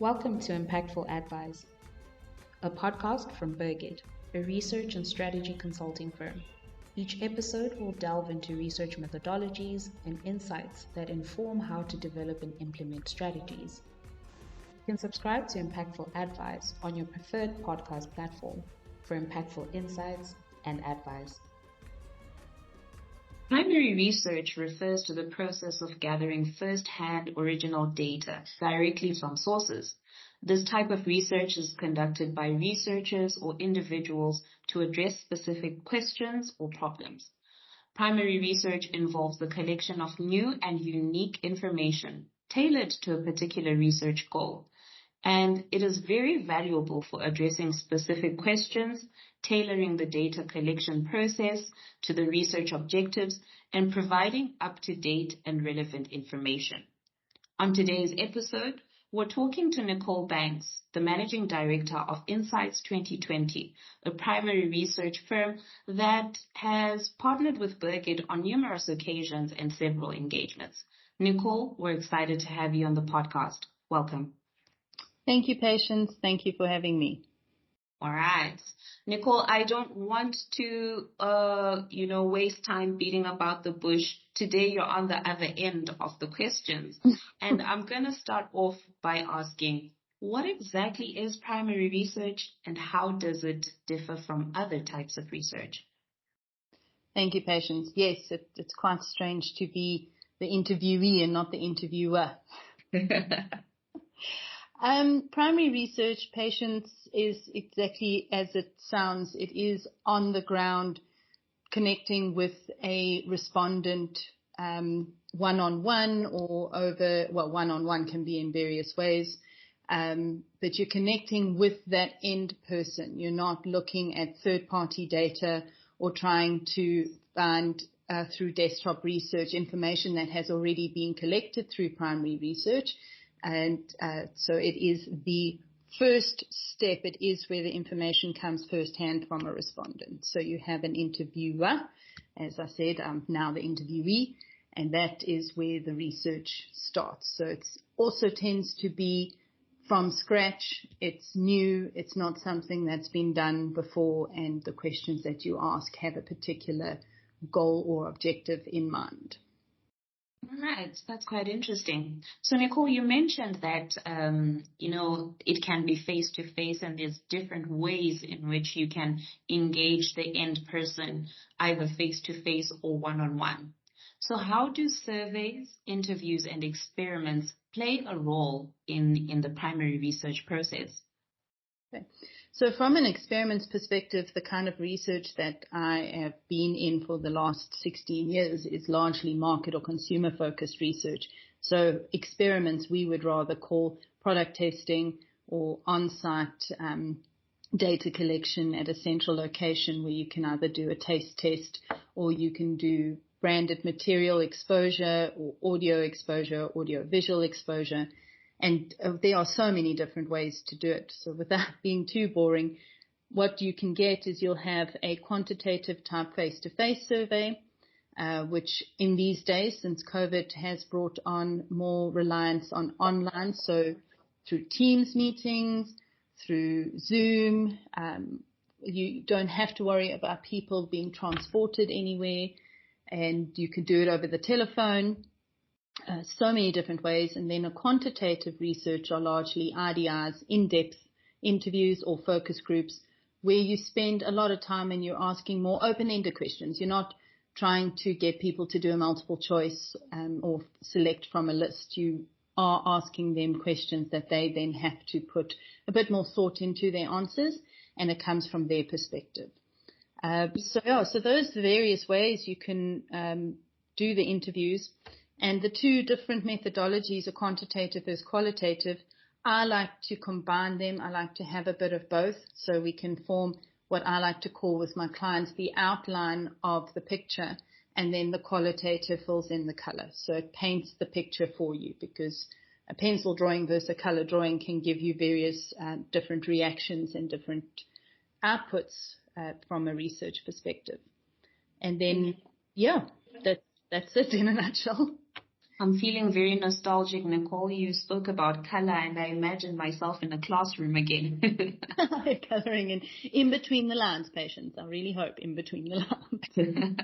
Welcome to Impactful Advice, a podcast from Bergit, a research and strategy consulting firm. Each episode will delve into research methodologies and insights that inform how to develop and implement strategies. You can subscribe to Impactful Advice on your preferred podcast platform for impactful insights and advice. Primary research refers to the process of gathering first-hand original data directly from sources. This type of research is conducted by researchers or individuals to address specific questions or problems. Primary research involves the collection of new and unique information tailored to a particular research goal, and it is very valuable for addressing specific questions, tailoring the data collection process to the research objectives, and providing up-to-date and relevant information. On today's episode, we're talking to Nicole Banks, the Managing Director of Insights 2020, a primary research firm that has partnered with Bergit on numerous occasions and several engagements. Nicole, we're excited to have you on the podcast. Welcome. Thank you, Patience. Thank you for having me. All right. Nicole, I don't want to, waste time beating about the bush. Today, you're on the other end of the questions. And I'm going to start off by asking, what exactly is primary research and how does it differ from other types of research? Thank you, Patience. Yes, it's quite strange to be the interviewee and not the interviewer. Primary research, Patience, is exactly as it sounds. It is on the ground connecting with a respondent one-on-one or one-on-one can be in various ways. But you're connecting with that end person. You're not looking at third-party data or trying to find through desktop research information that has already been collected through primary research. And so it is the first step. It is where the information comes firsthand from a respondent. So you have an interviewer. As I said, I'm now the interviewee, and that is where the research starts. So it also tends to be from scratch. It's new. It's not something that's been done before, and the questions that you ask have a particular goal or objective in mind. Right, that's quite interesting. So, Nicole, you mentioned that, it can be face-to-face and there's different ways in which you can engage the end person, either face-to-face or one-on-one. So how do surveys, interviews, and experiments play a role in the primary research process? Okay. So from an experiments perspective, the kind of research that I have been in for the last 16 years is largely market or consumer focused research. So experiments we would rather call product testing or on-site data collection at a central location where you can either do a taste test or you can do branded material exposure or audio visual exposure. And there are so many different ways to do it. So without being too boring, what you can get is you'll have a quantitative type face-to-face survey, which in these days, since COVID has brought on more reliance on online, so through Teams meetings, through Zoom, you don't have to worry about people being transported anywhere, and you can do it over the telephone. So many different ways. And then a quantitative research are largely IDIs, in-depth interviews or focus groups where you spend a lot of time and you're asking more open-ended questions. You're not trying to get people to do a multiple choice or select from a list. You are asking them questions that they then have to put a bit more thought into their answers, and it comes from their perspective. So those various ways you can do the interviews. And the two different methodologies are quantitative versus qualitative. I like to combine them. I like to have a bit of both so we can form what I like to call with my clients the outline of the picture, and then the qualitative fills in the color. So it paints the picture for you, because a pencil drawing versus a color drawing can give you various different reactions and different outputs from a research perspective. And then, that's it in a nutshell. I'm feeling very nostalgic, Nicole. You spoke about color, and I imagine myself in a classroom again. Coloring in between the lines, patients. I really hope in between the lines.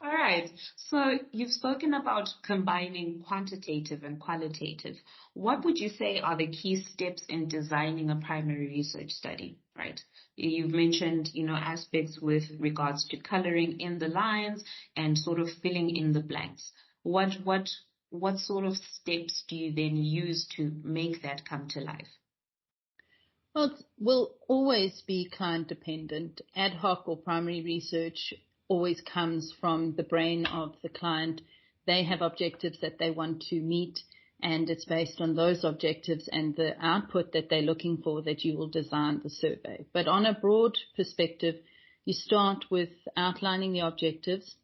All right. So you've spoken about combining quantitative and qualitative. What would you say are the key steps in designing a primary research study, right? You've mentioned, aspects with regards to coloring in the lines and sort of filling in the blanks. What sort of steps do you then use to make that come to life? Well, it will always be client dependent. Ad hoc or primary research always comes from the brain of the client. They have objectives that they want to meet, and it's based on those objectives and the output that they're looking for that you will design the survey. But on a broad perspective, you start with outlining the objectives.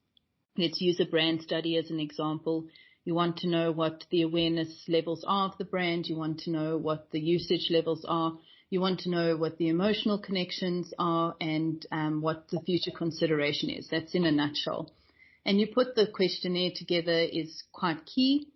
Let's use a brand study as an example. You want to know what the awareness levels are of the brand. You want to know what the usage levels are. You want to know what the emotional connections are and what the future consideration is. That's in a nutshell. And you put the questionnaire together is quite key.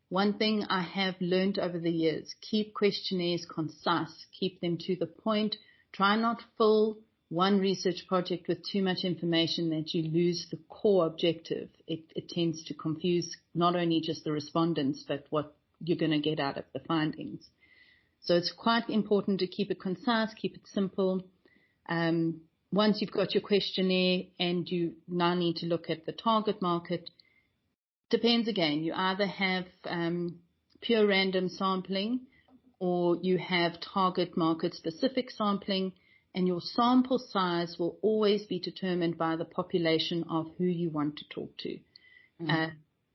One thing I have learned over the years, keep questionnaires concise, keep them to the point. Try not fill one research project with too much information that you lose the core objective. It tends to confuse not only just the respondents, but what you're going to get out of the findings. So it's quite important to keep it concise, keep it simple. Once you've got your questionnaire and you now need to look at the target market, depends again. You either have pure random sampling or you have target market specific sampling, and your sample size will always be determined by the population of who you want to talk to.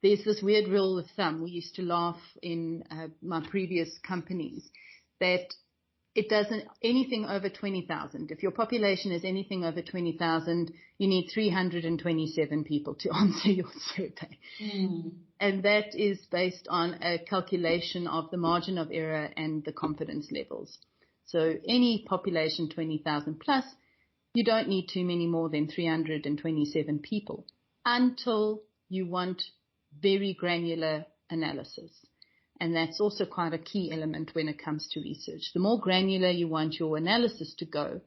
There's this weird rule of thumb. We used to laugh in my previous companies that it doesn't, anything over 20,000. If your population is anything over 20,000, you need 327 people to answer your survey. And that is based on a calculation of the margin of error and the confidence levels. So any population 20,000 plus, you don't need too many more than 327 people until you want very granular analysis. And that's also quite a key element when it comes to research. The more granular you want your analysis to go,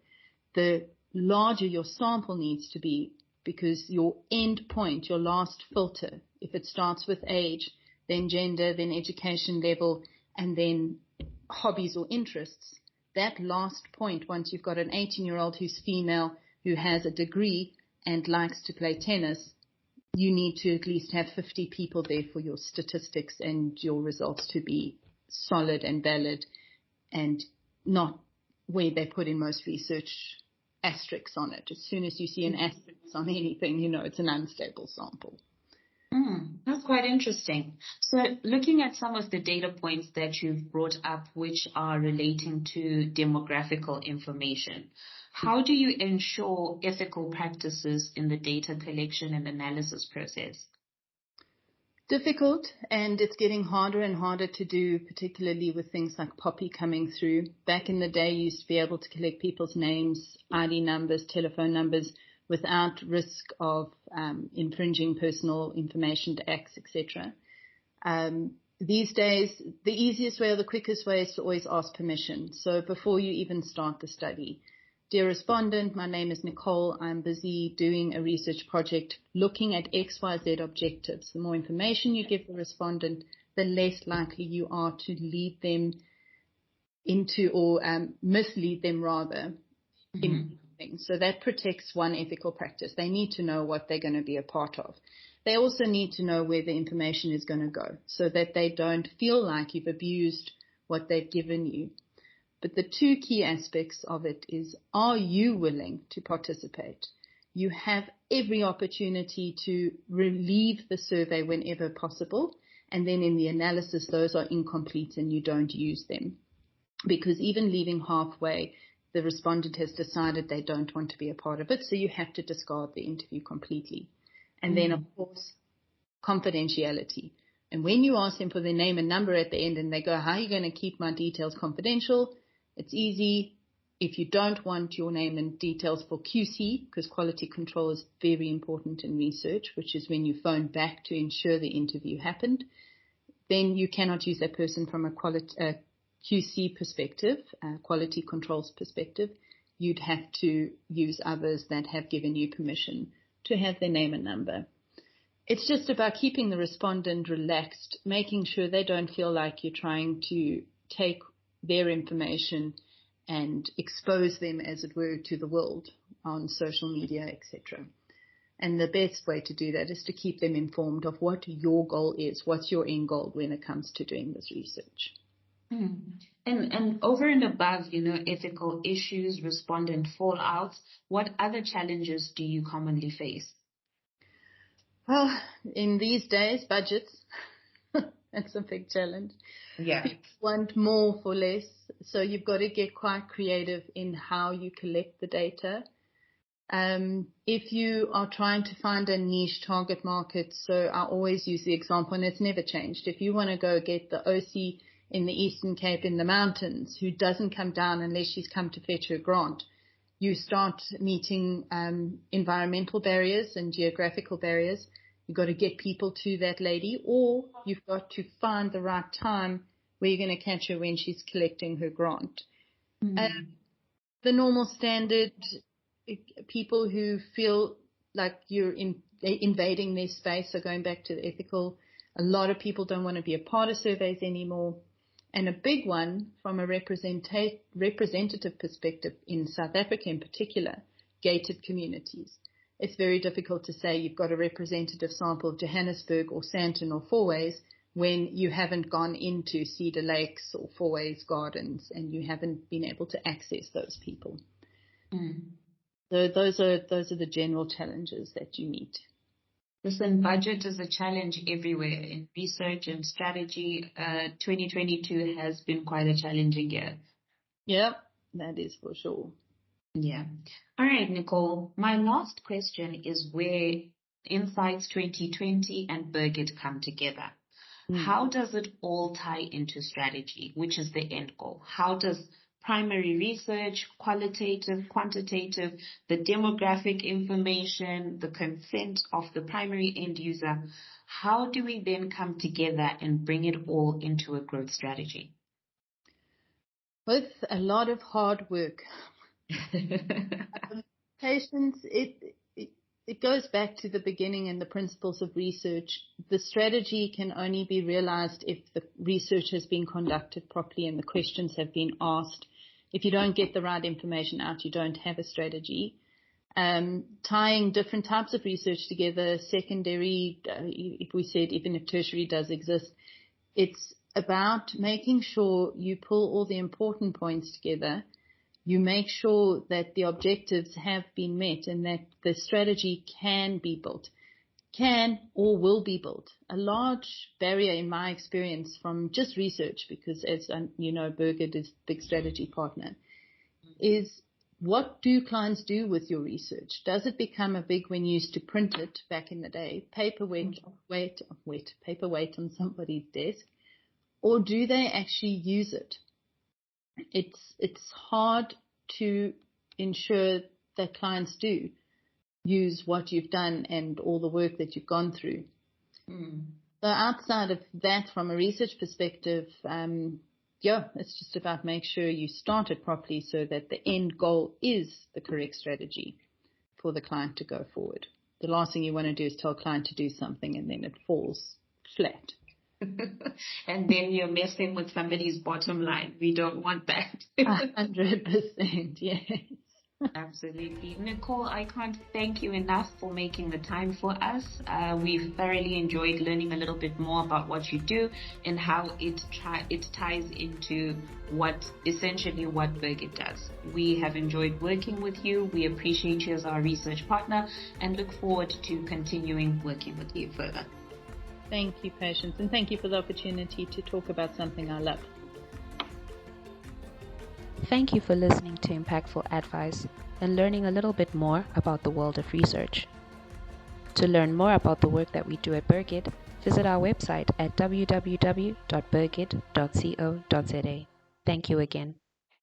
the larger your sample needs to be, because your end point, your last filter, if it starts with age, then gender, then education level, and then hobbies or interests, that last point, once you've got an 18-year-old who's female, who has a degree and likes to play tennis, you need to at least have 50 people there for your statistics and your results to be solid and valid, and not where they put in most research asterisks on it. As soon as you see an asterisk on anything, you know it's an unstable sample. That's quite interesting. So looking at some of the data points that you've brought up, which are relating to demographical information, how do you ensure ethical practices in the data collection and analysis process? Difficult, and it's getting harder and harder to do, particularly with things like Poppy coming through. Back in the day, you used to be able to collect people's names, ID numbers, telephone numbers, without risk of infringing personal information to acts, etc. These days, the easiest way or the quickest way is to always ask permission. So before you even start the study, dear respondent, my name is Nicole. I'm busy doing a research project looking at XYZ objectives. The more information you give the respondent, the less likely you are to lead them into or mislead them rather. So that protects one ethical practice. They need to know what they're going to be a part of. They also need to know where the information is going to go so that they don't feel like you've abused what they've given you. But the two key aspects of it is, are you willing to participate? You have every opportunity to relieve the survey whenever possible. And then in the analysis, those are incomplete and you don't use them. Because even leaving halfway, the respondent has decided they don't want to be a part of it. So you have to discard the interview completely. And then, of course, confidentiality. And when you ask them for their name and number at the end and they go, how are you going to keep my details confidential? It's easy. If you don't want your name and details for QC, because quality control is very important in research, which is when you phone back to ensure the interview happened, then you cannot use that person from a QC perspective, quality controls perspective. You'd have to use others that have given you permission to have their name and number. It's just about keeping the respondent relaxed, making sure they don't feel like you're trying to take their information and expose them, as it were, to the world on social media, etc. And the best way to do that is to keep them informed of what your goal is, what's your end goal when it comes to doing this research. And over and above, ethical issues, respondent fallouts, what other challenges do you commonly face? Well, in these days, budgets, that's a big challenge. Yeah. People want more for less, so you've got to get quite creative in how you collect the data. If you are trying to find a niche target market, so I always use the example, and it's never changed. If you want to go get the OC in the Eastern Cape in the mountains who doesn't come down unless she's come to fetch her grant, you start meeting environmental barriers and geographical barriers. You've got to get people to that lady, or you've got to find the right time where you're going to catch her when she's collecting her grant. The normal standard people who feel like you're invading their space, so going back to the ethical, a lot of people don't want to be a part of surveys anymore. And a big one from a representative perspective in South Africa in particular, gated communities. It's very difficult to say you've got a representative sample of Johannesburg or Sandton or Fourways when you haven't gone into Cedar Lakes or Fourways Gardens and you haven't been able to access those people. So those are the general challenges that you meet. Listen, budget is a challenge everywhere in research and strategy. 2022 has been quite a challenging year. Yep, that is for sure. Yeah. All right, Nicole. My last question is where Insights 2020 and Burgit come together. How does it all tie into strategy, which is the end goal? How does primary research, qualitative, quantitative, the demographic information, the consent of the primary end user, how do we then come together and bring it all into a growth strategy? With a lot of hard work. Patience, it goes back to the beginning and the principles of research. The strategy can only be realized if the research has been conducted properly and the questions have been asked. If you don't get the right information out, you don't have a strategy. Tying different types of research together, secondary, if we said even if tertiary does exist, it's about making sure you pull all the important points together. You make sure that the objectives have been met and that the strategy can be built, can or will be built. A large barrier in my experience from just research, because as you know, Burgit is big strategy partner, is what do clients do with your research? Does it become a big when you used to print it back in the day, paperweight on somebody's desk, or do they actually use it? It's hard to ensure that clients do use what you've done and all the work that you've gone through. So outside of that, from a research perspective, it's just about make sure you start it properly so that the end goal is the correct strategy for the client to go forward. The last thing you want to do is tell a client to do something and then it falls flat. And then you're messing with somebody's bottom line. We don't want that. 100%, yes. Absolutely. Nicole, I can't thank you enough for making the time for us. We've thoroughly enjoyed learning a little bit more about what you do and how it ties into what Burgit does. We have enjoyed working with you. We appreciate you as our research partner and look forward to continuing working with you further. Thank you, Patience, and thank you for the opportunity to talk about something I love. Thank you for listening to Impactful Advice and learning a little bit more about the world of research. To learn more about the work that we do at Burgit, visit our website at www.burgit.co.za. Thank you again.